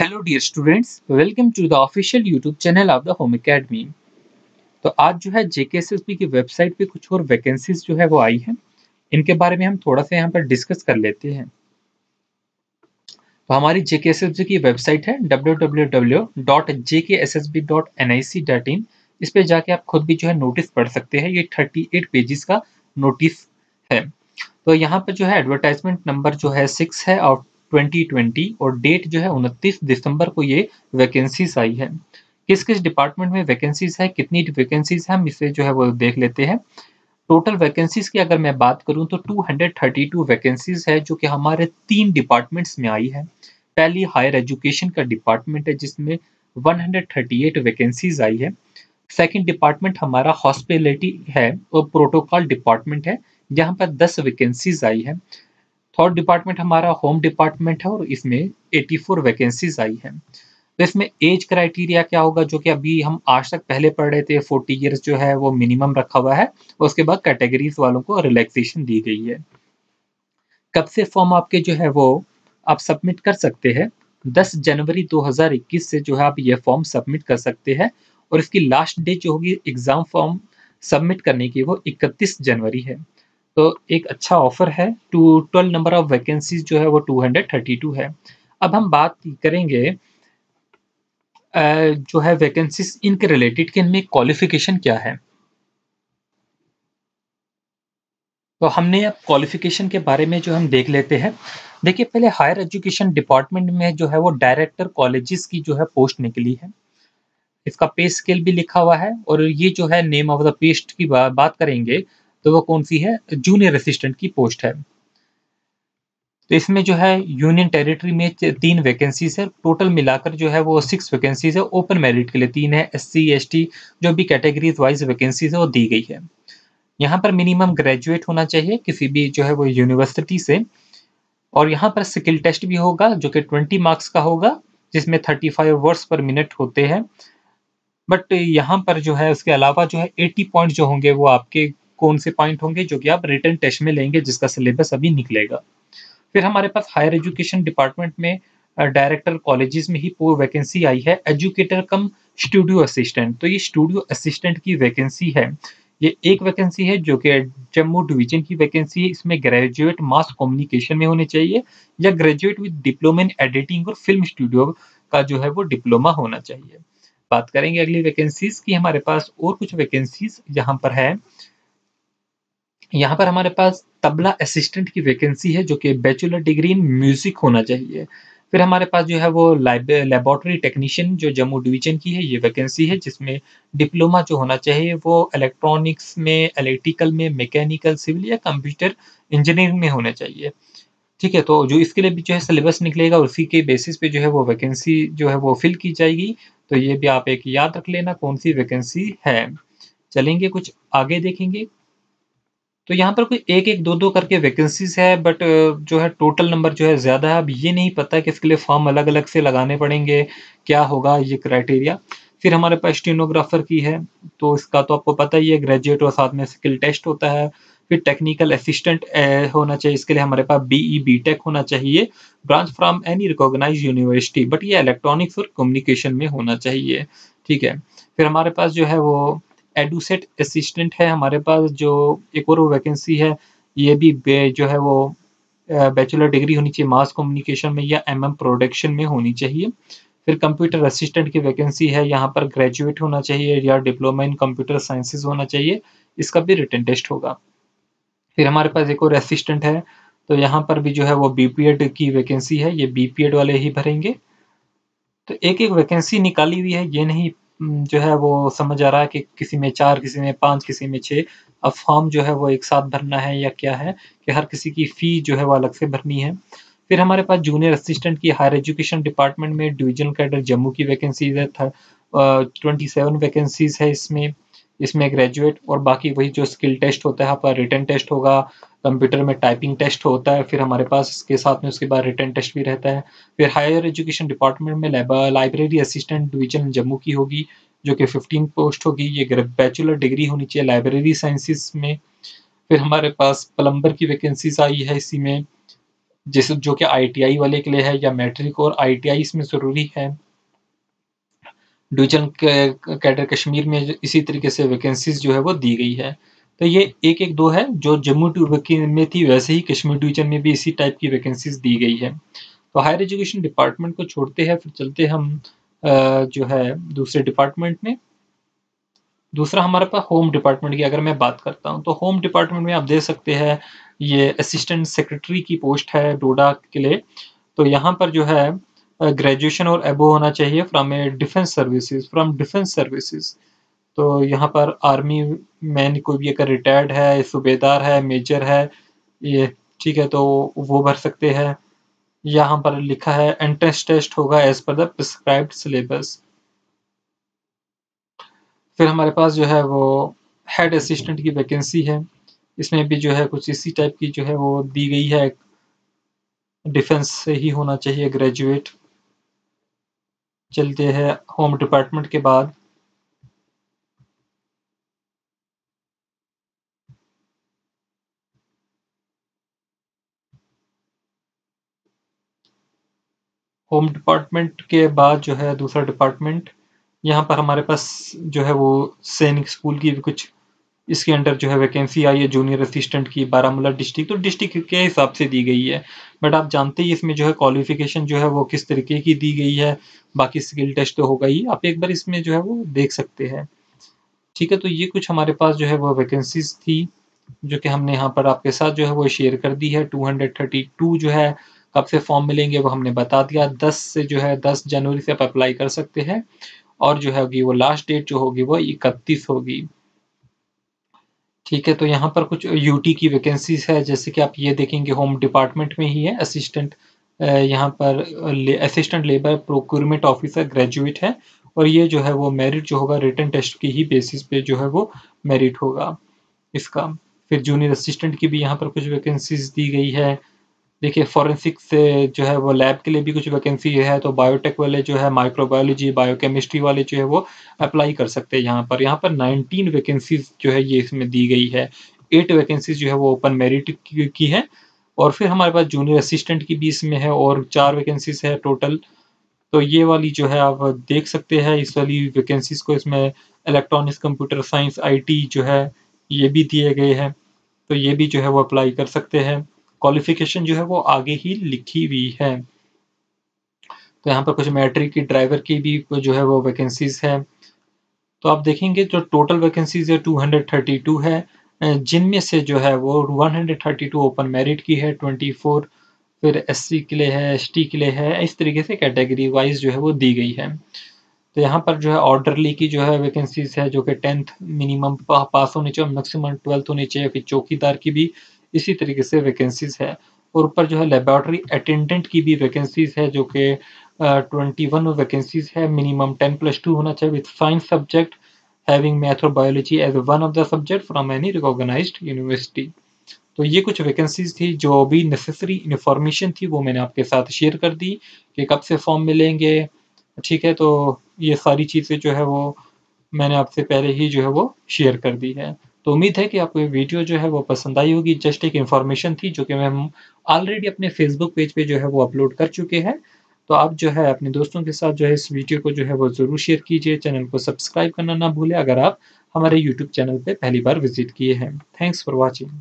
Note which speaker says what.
Speaker 1: Hello dear students, welcome to the official YouTube channel of the home academy. तो आज जो है JKSSB की वेबसाइट पे कुछ और वैकेंसीज जो है वो आई हैं। इनके बारे में हम थोड़ा सा यहाँ पर डिस्कस कर लेते हैं। तो हमारी जेकेएसएसबी की वेबसाइट है www.jkssb.nic.in। इस पे जाके आप खुद भी जो है नोटिस पढ़ सकते हैं। ये 38 पेजेस का नोटिस है। तो यहाँ पर जो है एडवर्टाइजमेंट नंबर जो है 6 है और 2020 और डेट जो है 29 दिसंबर को ये वैकेंसीज आई है। किस किस डिपार्टमेंट में वैकेंसीज है, कितनी वैकेंसीज है, हम इसे जो है वो देख लेते हैं। टोटल वैकेंसीज की अगर मैं बात करूं तो 232 वैकेंसीज है जो कि हमारे 3 डिपार्टमेंट्स में आई है। पहली हायर एजुकेशन का डिपार्टमेंट है जिसमें 138 वैकेंसीज आई है। सेकंड डिपार्टमेंट हमारा हॉस्पिटैलिटी है और प्रोटोकॉल डिपार्टमेंट है, जहाँ पर 10 वैकेंसीज आई है। थर्ड डिपार्टमेंट हमारा होम डिपार्टमेंट है और इसमें 84 वैकेंसीज आई है। तो इसमें एज क्राइटेरिया क्या होगा, जो कि अभी हम आज तक पहले पढ़ रहे थे, 40 ईयर्स जो है वो मिनिमम रखा हुआ है और उसके बाद कैटेगरीज वालों को रिलैक्सेशन दी गई है। कब से फॉर्म आपके जो है वो आप सबमिट कर सकते हैं? 10 जनवरी 2021 से जो है आप ये फॉर्म सबमिट कर सकते हैं और इसकी लास्ट डेट जो होगी एग्जाम फॉर्म सबमिट करने की वो 31 जनवरी है। तो एक अच्छा ऑफर है। टोटल नंबर ऑफ वैकेंसीज जो है वो 232 है। अब हम बात करेंगे जो है वैकेंसीज इनके रिलेटेड कि इनमें क्वालिफिकेशन क्या है। तो हमने अब क्वालिफिकेशन के बारे में जो हम देख लेते हैं। देखिए, पहले हायर एजुकेशन डिपार्टमेंट में जो है वो डायरेक्टर कॉलेजेस की जो है पोस्ट निकली है। इसका पे स्केल भी लिखा हुआ है और ये जो है नेम ऑफ द पोस्ट की बात करेंगे तो वो कौन सी है? जूनियर असिस्टेंट की पोस्ट है। तो इसमें जो है यूनियन टेरिटरी में 3 वैकेंसीज है। टोटल मिलाकर जो है वो 6 वैकेंसीज है। ओपन मेरिट के लिए 3 है। एससी एसटी जो भी कैटेगरीज वाइज वैकेंसीज है वो दी गई है। यहाँ पर मिनिमम ग्रेजुएट होना चाहिए किसी भी जो है वो यूनिवर्सिटी से। और यहाँ पर स्किल टेस्ट भी होगा जो कि 20 मार्क्स का होगा, जिसमें 35 वर्ड्स पर मिनट होते हैं। बट यहाँ पर जो है उसके अलावा जो है 80 पॉइंट जो होंगे वो आपके कौन से पॉइंट होंगे जो कि आप रिटन टेस्ट में लेंगे, जिसका सिलेबस अभी निकलेगा। फिर हमारे पास हायर एजुकेशन डिपार्टमेंट में डायरेक्टर कॉलेजेस में ही वो वैकेंसी आई है, एजुकेटर कम स्टूडियो असिस्टेंट। तो ये स्टूडियो असिस्टेंट की वैकेंसी है। ये एक वैकेंसी है जो कि जम्मू डिवीजन की वैकेंसी है। इसमें ग्रेजुएट मास कम्युनिकेशन में होने चाहिए या graduate with diploma in editing और फिल्म स्टूडियो का जो है वो डिप्लोमा होना चाहिए। बात करेंगे अगली वैकेंसीज की। हमारे पास और कुछ वैकेंसीज यहाँ पर है। यहाँ पर हमारे पास तबला असिस्टेंट की वैकेंसी है जो कि बैचलर डिग्री इन म्यूजिक होना चाहिए। फिर हमारे पास जो है वो लेबोरेटरी टेक्नीशियन जो जम्मू डिवीजन की है, ये वैकेंसी है जिसमें डिप्लोमा जो होना चाहिए वो इलेक्ट्रॉनिक्स में, इलेक्ट्रिकल में, मैकेनिकल, सिविल या कंप्यूटर इंजीनियरिंग में होना चाहिए। ठीक है, तो जो इसके लिए भी जो है सिलेबस निकलेगा उसी के बेसिस पे जो है वो वैकेंसी जो है वो फिल की जाएगी। तो ये भी आप एक याद रख लेना कौन सी वैकेंसी है। चलेंगे कुछ आगे देखेंगे। तो यहाँ पर कोई एक एक दो दो करके वैकेंसीज है, बट जो है टोटल नंबर जो है ज़्यादा है। अब ये नहीं पता कि इसके लिए फॉर्म अलग अलग से लगाने पड़ेंगे, क्या होगा ये क्राइटेरिया। फिर हमारे पास स्टेनोग्राफर की है। तो इसका तो आपको पता ही है, ग्रेजुएट और साथ में स्किल टेस्ट होता है। फिर टेक्निकल असिस्टेंट होना चाहिए। इसके लिए हमारे पास बीई बीटेक होना चाहिए, branch from any recognise university, but ये इलेक्ट्रॉनिक्स और कम्युनिकेशन में होना चाहिए। ठीक है। फिर हमारे पास जो है वो एडुसेट असिस्टेंट है हमारे पास, जो एक और वैकेंसी है। ये भी जो है वो बैचलर डिग्री होनी चाहिए मास कम्युनिकेशन में या एमएम प्रोडक्शन में होनी चाहिए। फिर कंप्यूटर असिस्टेंट की वैकेंसी है। यहाँ पर ग्रेजुएट होना चाहिए या डिप्लोमा इन कंप्यूटर साइंसेज होना चाहिए। इसका भी रिटन टेस्ट होगा। फिर हमारे पास एक और असिस्टेंट है। तो यहाँ पर भी जो है वो बीपीएड की वैकेंसी है। ये बीपीएड वाले ही भरेंगे। तो एक-एक वैकेंसी निकाली हुई है, ये नहीं जो है वो समझ आ रहा है कि किसी में 4, किसी में 5, किसी में 6। अब फॉर्म जो है वो एक साथ भरना है या क्या है कि हर किसी की फ़ी जो है वो अलग से भरनी है। फिर हमारे पास जूनियर असिस्टेंट की हायर एजुकेशन डिपार्टमेंट में डिविजनल कैडर जम्मू की वैकेंसीज़ है। 27 वैकेंसीज़ है इसमें। इसमें ग्रेजुएट और बाकी वही जो स्किल टेस्ट होता है, आपका रिटन टेस्ट होगा, कंप्यूटर में टाइपिंग टेस्ट होता है। फिर हमारे पास इसके साथ में उसके बाद रिटन टेस्ट भी रहता है। फिर हायर एजुकेशन डिपार्टमेंट में लाइब्रेरी असिस्टेंट डिवीजन जम्मू की होगी जो कि 15 पोस्ट होगी। ये बैचलर डिग्री होनी चाहिए लाइब्रेरी साइंसेस में। फिर हमारे पास प्लम्बर की वैकेंसीज आई है इसी में। जैसे जो कि आईटीआई वाले के लिए है या मैट्रिक और आईटीआई इसमें ज़रूरी है। डिवीजन कैडर कश्मीर में इसी तरीके से वैकेंसीज जो है वो दी गई है। तो ये एक एक दो है जो जम्मू में थी, वैसे ही कश्मीर डिवीजन में भी इसी टाइप की वैकेंसीज दी गई है। तो हायर एजुकेशन डिपार्टमेंट को छोड़ते हैं, फिर चलते हम जो है दूसरे डिपार्टमेंट में। दूसरा हमारे पास होम डिपार्टमेंट की अगर मैं बात करता हूँ, तो होम डिपार्टमेंट में आप देख सकते हैं ये असिस्टेंट सेक्रेटरी की पोस्ट है डोडा के लिए। तो यहाँ पर जो है ग्रेजुएशन और अबव होना चाहिए फ्रॉम डिफेंस सर्विसेज। तो यहाँ पर आर्मी मैन कोई भी अगर रिटायर्ड है, सूबेदार है, मेजर है, ये ठीक है, तो वो भर सकते हैं। यहाँ पर लिखा है एंट्रेंस टेस्ट होगा as per the prescribed syllabus. फिर हमारे पास जो है वो हेड असिस्टेंट की वैकेंसी है, इसमें भी जो है कुछ इसी टाइप की जो है वो दी गई है, डिफेंस से ही होना चाहिए ग्रेजुएट। चलते हैं होम डिपार्टमेंट के बाद। होम डिपार्टमेंट के बाद जो है दूसरा डिपार्टमेंट, यहाँ पर हमारे पास जो है वो सैनिक स्कूल की भी कुछ इसके अंडर जो है वैकेंसी आई है जूनियर असिस्टेंट की, बारामूला डिस्ट्रिक्ट, तो डिस्ट्रिक्ट के हिसाब से दी गई है। बट आप जानते ही इसमें जो है क्वालिफिकेशन जो है वो किस तरीके की दी गई है, बाकी स्किल टेस्ट तो होगा ही, आप एक बार इसमें जो है वो देख सकते हैं। ठीक है, तो ये कुछ हमारे पास जो है वो वैकेंसीज थी जो कि हमने यहाँ पर आपके साथ जो है वो शेयर कर दी है। 232 जो है कब से फॉर्म मिलेंगे वो हमने बता दिया। 10 से जो है 10 जनवरी से आप अप्लाई कर सकते हैं, और जो है वो लास्ट डेट जो होगी वो 31 होगी। ठीक है, तो यहाँ पर कुछ यूटी की वैकेंसीज है, जैसे कि आप ये देखेंगे होम डिपार्टमेंट में ही है असिस्टेंट, यहाँ पर assistant labour procurement officer graduate है, और ये जो है वो मेरिट जो होगा रिटन टेस्ट की ही बेसिस पे जो है वो मेरिट होगा इसका। फिर जूनियर असिस्टेंट की भी यहाँ पर कुछ वैकेंसीज दी गई है। देखिए फॉरेंसिक से जो है वो लैब के लिए भी कुछ वैकेंसी है, तो बायोटेक वाले जो है माइक्रोबायोलॉजी बायोकेमिस्ट्री वाले जो है वो अप्लाई कर सकते हैं। यहाँ पर 19 वैकेंसीज जो है ये इसमें दी गई है। 8 वैकेंसीज जो है वो ओपन मेरिट की है, और फिर हमारे पास जूनियर असिस्टेंट की भी इसमें है और 4 वैकेंसीज है टोटल। तो ये वाली जो है आप देख सकते हैं इस वाली वैकेंसीज को, इसमें इलेक्ट्रॉनिक्स कंप्यूटर साइंस आईटी जो है ये भी दिए गए हैं, तो ये भी जो है वो अप्लाई कर सकते हैं। क्वालिफिकेशन जो है वो आगे ही लिखी हुई है। तो यहाँ पर कुछ मैट्रिक की ड्राइवर की भी जो है वो वैकेंसीज है। तो आप देखेंगे जो टोटल वैकेंसीज है 232 है, जिनमें से जो है वो 132 ओपन मेरिट की है, 24 फिर एससी के लिए है, एसटी के लिए है, इस तरीके से कैटेगरी वाइज जो है वो दी गई है। तो यहाँ पर जो है ऑर्डरली की जो है वैकेंसीज है जो कि 10th मिनिमम पास होनी चाहिए, मैक्सिमम 12th होनी चाहिए। फिर चौकीदार की भी इसी तरीके से वैकेंसीज है, और ऊपर जो है लेबोरेटरी अटेंडेंट की भी वैकेंसीज है जो कि 21 वैकेंसीज है। मिनिमम 10+2 होना चाहिए with science subject having math और biology as one of the subject from any recognised university. तो ये कुछ वैकेंसीज थी, जो भी नेसेसरी इन्फॉर्मेशन थी वो मैंने आपके साथ शेयर कर दी कि कब से फॉर्म मिलेंगे। ठीक है, तो ये सारी चीज़ें जो है वो मैंने आपसे पहले ही जो है वो शेयर कर दी है। तो उम्मीद है कि आपको ये वीडियो जो है वो पसंद आई होगी। जस्ट एक इन्फॉर्मेशन थी जो कि हम ऑलरेडी अपने फेसबुक पेज पे जो है वो अपलोड कर चुके हैं। तो आप जो है अपने दोस्तों के साथ जो है इस वीडियो को जो है वो ज़रूर शेयर कीजिए। चैनल को सब्सक्राइब करना ना भूलें अगर आप हमारे यूट्यूब चैनल पे पहली बार विजिट किए हैं। Thanks for watching.